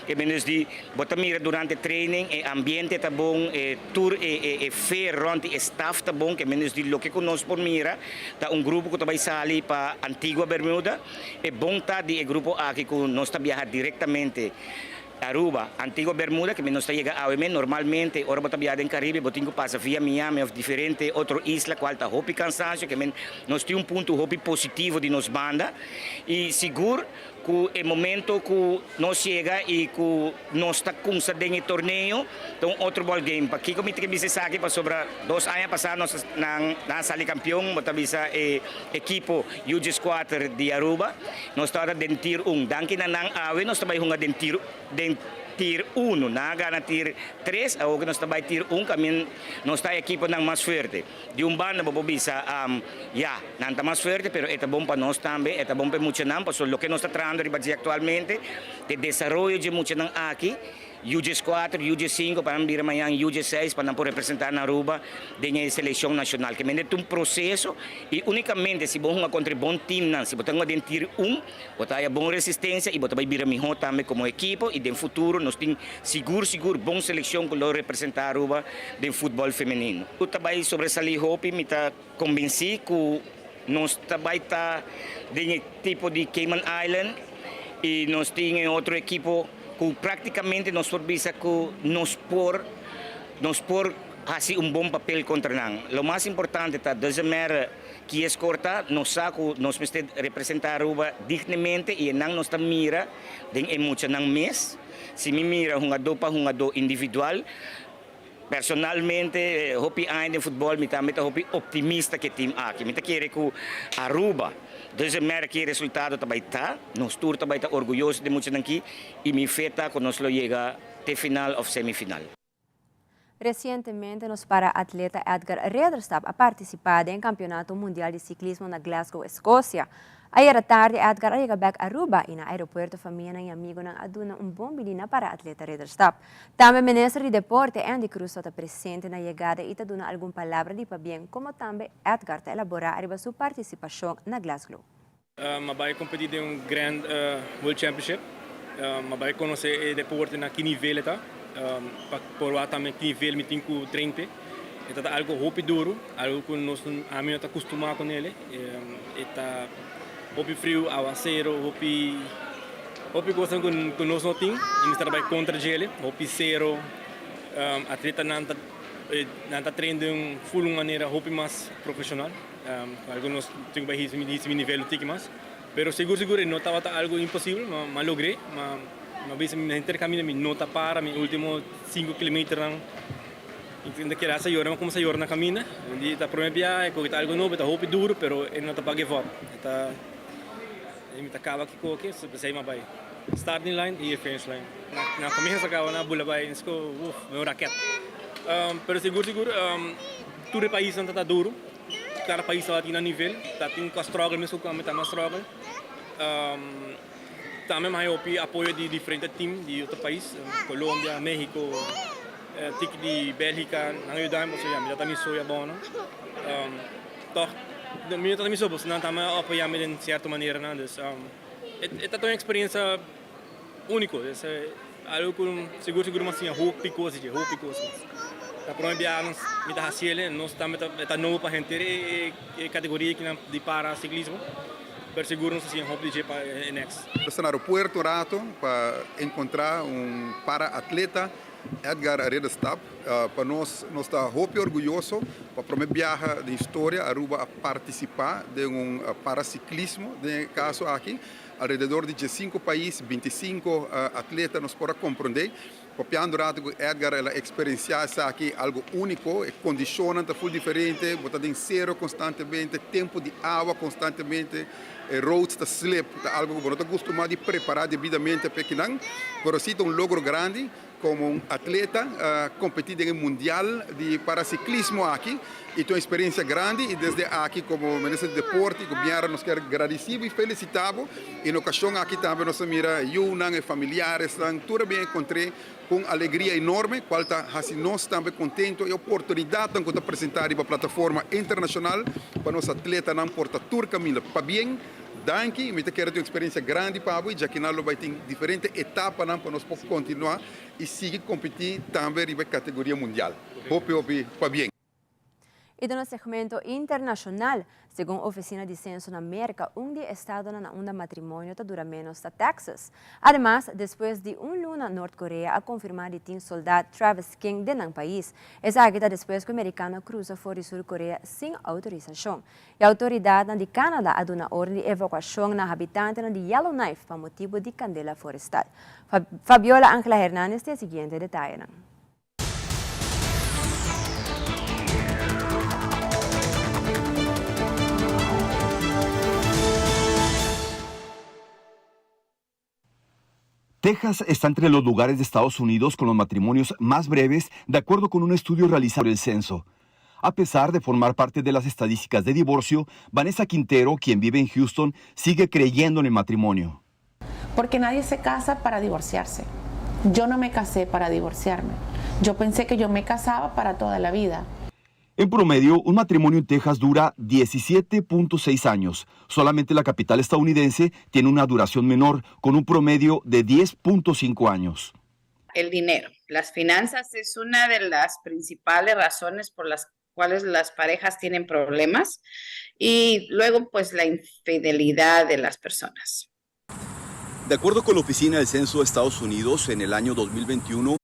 que menos di botamira durante training e ambiente tabong e tour e fair rond e staff tabong, que menos di lo que conos por mira, ta un grupo ko tabay sali pa Antigua Bermuda, e bong ta di e grupo aki ko nos ta biyaha directamente Aruba, Antigua Bermuda, que nos llega a AOM normalmente, ahora bota viajar en Caribe, botingo pasa via Miami o diferente otra isla, cual está hopi cansancio, que nos tiene un punto hopi positivo de nos banda, y seguro que el momento que nos llega y que nos está concedendo el torneo, então otro ball game. Para Kiko Mitike Bisesaki, para sobre 2 años pasados, na sali campeón, bota visa equipo U14 de Aruba, nos está dentro tier 1. Danke na nang awe, nos está hunga dentro tier 1, naga na tier 3, o que nos está tier 1, kami nos está equipo ng mas fuerte. De un banda bobisa nanta más fuerte, pero esta bomba nos también, esta bomba mucho nan, pues lo que nos está tratando de actualmente, de desarrollo de mucho nan aquí, UG4, UG5, para vir amanhã UG6, para não representar na Aruba, de seleção nacional. Que é um processo e unicamente se você contra bom time, se você tem um tier 1, você tem boa resistência e você vai vir melhor também como equipe e no futuro nós temos seguro boa seleção que vai representar a Aruba de futebol feminino. Eu também sobresaí hope, me está convencido que nós também está de tipo de Cayman Island e nós temos outro equipo que praticamente nos visa que nos por hacer bom papel contra nang. Lo mais importante está desde que es corta, nos saco, nos representar Aruba dignamente e nang nos mira den emoção nang mes. Se me mira do individual, personalmente, hopi ainda em futebol, me também hopi optimista que time aqui. Me quer que Aruba desde que o resultado também está, nós todos também está orgulhoso de muito aqui e me feta que nós chega até final ou semifinal. Recentemente, nos para-atleta Edgar Rederstab a participado em Campeonato Mundial de Ciclismo na Glasgow, Escócia. Ayer à tarde, Edgar chega back a Aruba e na aeroporto família e amigo ng aduna bom bilina para atleta Rederstab. Também o ministro de Deporte Andy Cruz está presente na chegada e duna alguma palavra de pabien, como também Edgar te elaborar arriba sua participação na Glasgow. Mabay competir em Grand World Championship. Mabay conhecer o deporte na que nível está. Por também que nível me tem com 30. É algo hopi duro, algo que nós a mim está acostumado com ele. Está hopi frio, aguacero, hopi coisa que nós não temos. E nós trabalhamos contra ele, hopi zero. Atleta não está treinando full maneira hopi mais profissional. Algunos tengo bajísimo nível de mas pero seguro no estaba algo imposible, ma logré, A veces mi gente camina, mi nota para, mi último 5 kilómetros. Entende que essa jornada como essa jornada camina, onde está para viajar, que está algo novo, está roupa duro, pero ele não está para give up. Está acaba aqui com o que se você vai starting line e finish line. Na começa acaba na bula vai, isso é raquete. Pero seguro todo o país não está duro. Cada país está a nível, está tem que struggle mesmo como está mais struggle. Também há apoio de diferentes times de outros países, Colômbia, México. Tik di Bélgica, nangyayudaan mo siya, may tatami soya bono. May tatami soya, basta tama apoyami din cierta manera na. Ito yung experience único. Algo kung siguro mas siya hopi ko. Tapos may biyahe may tahasile, nós também tá novo para gente categoria que de para ciclismo. Pero seguro não se hopi de para next. Estou no aeroporto rato para encontrar para-atleta Edgar Aredas Stab, para nós está muito orgulhoso para o primeiro viagem da história Aruba a participar de paraciclismo, de caso aqui, alrededor de 5 países, 25 atletas nos podem compreender. Copiando rato com Edgar, ela experienciar aqui algo único, condicionante, full diferente, botar em zero constantemente, tempo de água constantemente, roads de slip, algo que não costuma de preparar devidamente para que não, pero sí logro grande como um atleta competir em mundial de paraciclismo aqui e tem uma experiência grande e desde aqui como ministro de deporte, o governo nos quer agradecer e felicitá-lo e na ocasião aqui também nós mira Yunan e familiares, tudo bem encontrei com alegria enorme, qual está nós também contentes e oportunidade de apresentar para a plataforma internacional para nosso atleta não porta tur caminho para bem. Danke, me quero ter uma experiência grande para você, já que nós vai ter diferentes etapas para nós continuar e seguir competir também na categoria mundial. Hope, para bem. Y de un segmento internacional, según Oficina de Censo na América, estado na un matrimonio que dura menos de Texas. Además, después de luna, Norte-Corea a confirmar que tiene soldado Travis King de nan país. Esa agita después que o americano cruza fora de Sur-Corea sin autorización. Y la autoridad de Canadá ha dado una orden de evacuación na habitante de Yellowknife por motivo de candela forestal. Fabiola Ángela Hernández tiene el siguiente detalle. Texas está entre los lugares de Estados Unidos con los matrimonios más breves, de acuerdo con un estudio realizado por el censo. A pesar de formar parte de las estadísticas de divorcio, Vanessa Quintero, quien vive en Houston, sigue creyendo en el matrimonio. Porque nadie se casa para divorciarse. Yo no me casé para divorciarme. Yo pensé que yo me casaba para toda la vida. En promedio, un matrimonio en Texas dura 17.6 años. Solamente la capital estadounidense tiene una duración menor, con un promedio de 10.5 años. El dinero, las finanzas es una de las principales razones por las cuales las parejas tienen problemas y luego pues la infidelidad de las personas. De acuerdo con la Oficina del Censo de Estados Unidos, en el año 2021,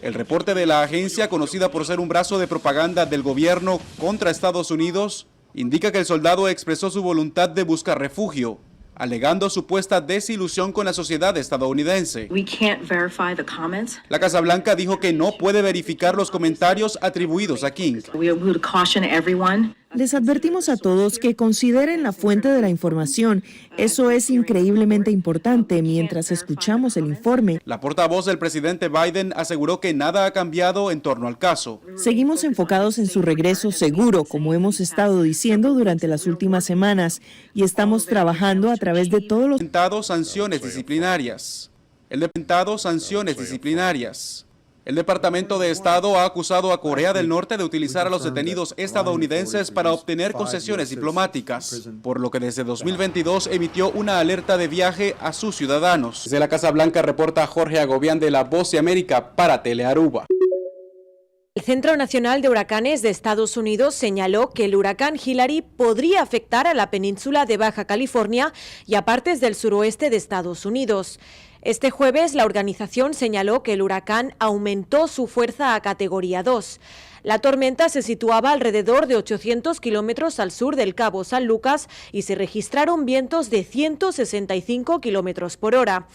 el reporte de la agencia, conocida por ser un brazo de propaganda del gobierno contra Estados Unidos, indica que el soldado expresó su voluntad de buscar refugio, alegando supuesta desilusión con la sociedad estadounidense. La Casa Blanca dijo que no puede verificar los comentarios atribuidos a King. Les advertimos a todos que consideren la fuente de la información. Eso es increíblemente importante mientras escuchamos el informe. La portavoz del presidente Biden aseguró que nada ha cambiado en torno al caso. Seguimos enfocados en su regreso seguro, como hemos estado diciendo durante las últimas semanas, y estamos trabajando a través de todos los... sanciones disciplinarias. El Departamento de Estado ha acusado a Corea del Norte de utilizar a los detenidos estadounidenses para obtener concesiones diplomáticas, por lo que desde 2022 emitió una alerta de viaje a sus ciudadanos. Desde la Casa Blanca reporta Jorge Agobián de La Voz de América para Telearuba. El Centro Nacional de Huracanes de Estados Unidos señaló que el huracán Hillary podría afectar a la península de Baja California y a partes del suroeste de Estados Unidos. Este jueves, la organización señaló que el huracán aumentó su fuerza a categoría 2. La tormenta se situaba alrededor de 800 kilómetros al sur del Cabo San Lucas y se registraron vientos de 165 kilómetros por hora.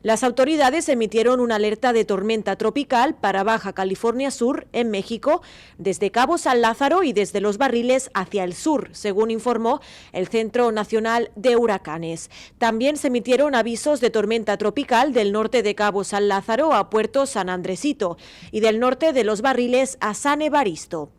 Las autoridades emitieron una alerta de tormenta tropical para Baja California Sur, en México, desde Cabo San Lázaro y desde Los Barriles hacia el sur, según informó el Centro Nacional de Huracanes. También se emitieron avisos de tormenta tropical del norte de Cabo San Lázaro a Puerto San Andresito y del norte de Los Barriles a San Evaristo.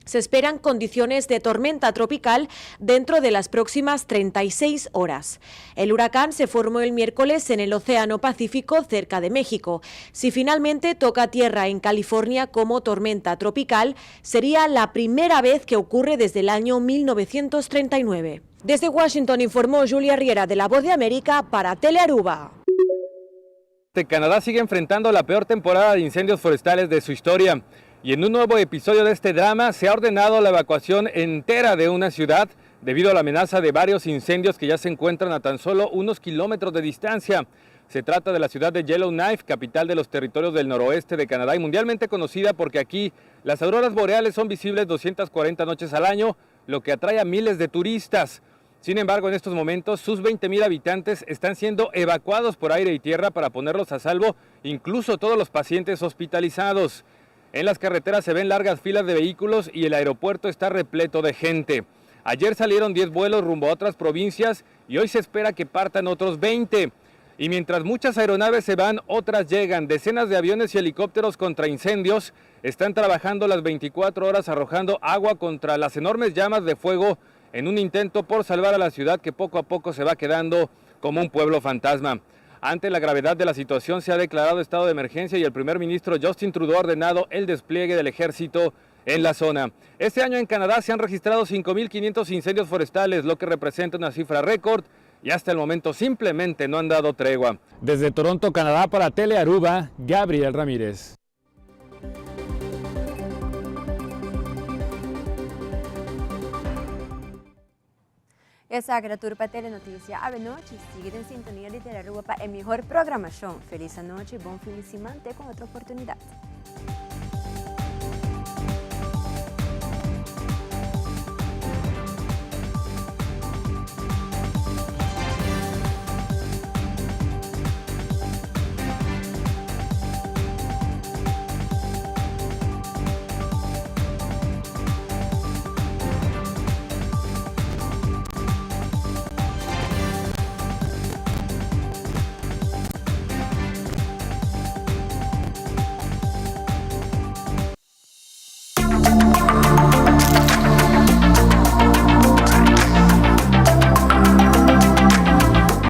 Se esperan condiciones de tormenta tropical dentro de las próximas 36 horas. El huracán se formó el miércoles en el Océano Pacífico cerca de México. Si finalmente toca tierra en California como tormenta tropical, sería la primera vez que ocurre desde el año 1939. Desde Washington informó Julia Riera de La Voz de América para Telearuba. Canadá sigue enfrentando la peor temporada de incendios forestales de su historia. Y en un nuevo episodio de este drama se ha ordenado la evacuación entera de una ciudad debido a la amenaza de varios incendios que ya se encuentran a tan solo unos kilómetros de distancia. Se trata de la ciudad de Yellowknife, capital de los territorios del noroeste de Canadá y mundialmente conocida porque aquí las auroras boreales son visibles 240 noches al año, lo que atrae a miles de turistas. Sin embargo, en estos momentos, sus 20,000 habitantes están siendo evacuados por aire y tierra para ponerlos a salvo, incluso todos los pacientes hospitalizados. En las carreteras se ven largas filas de vehículos y el aeropuerto está repleto de gente. Ayer salieron 10 vuelos rumbo a otras provincias y hoy se espera que partan otros 20. Y mientras muchas aeronaves se van, otras llegan. Decenas de aviones y helicópteros contra incendios están trabajando las 24 horas arrojando agua contra las enormes llamas de fuego en un intento por salvar a la ciudad que poco a poco se va quedando como un pueblo fantasma. Ante la gravedad de la situación se ha declarado estado de emergencia y el primer ministro Justin Trudeau ha ordenado el despliegue del ejército en la zona. Este año en Canadá se han registrado 5,500 incendios forestales, lo que representa una cifra récord y hasta el momento simplemente no han dado tregua. Desde Toronto, Canadá, para Telearuba, Gabriel Ramírez. Essa é a turpa Telenotícia. A noite, siga em sintonia de Telearuba para a melhor programação. Feliz noite e bom fim de semana. Até com outra oportunidade.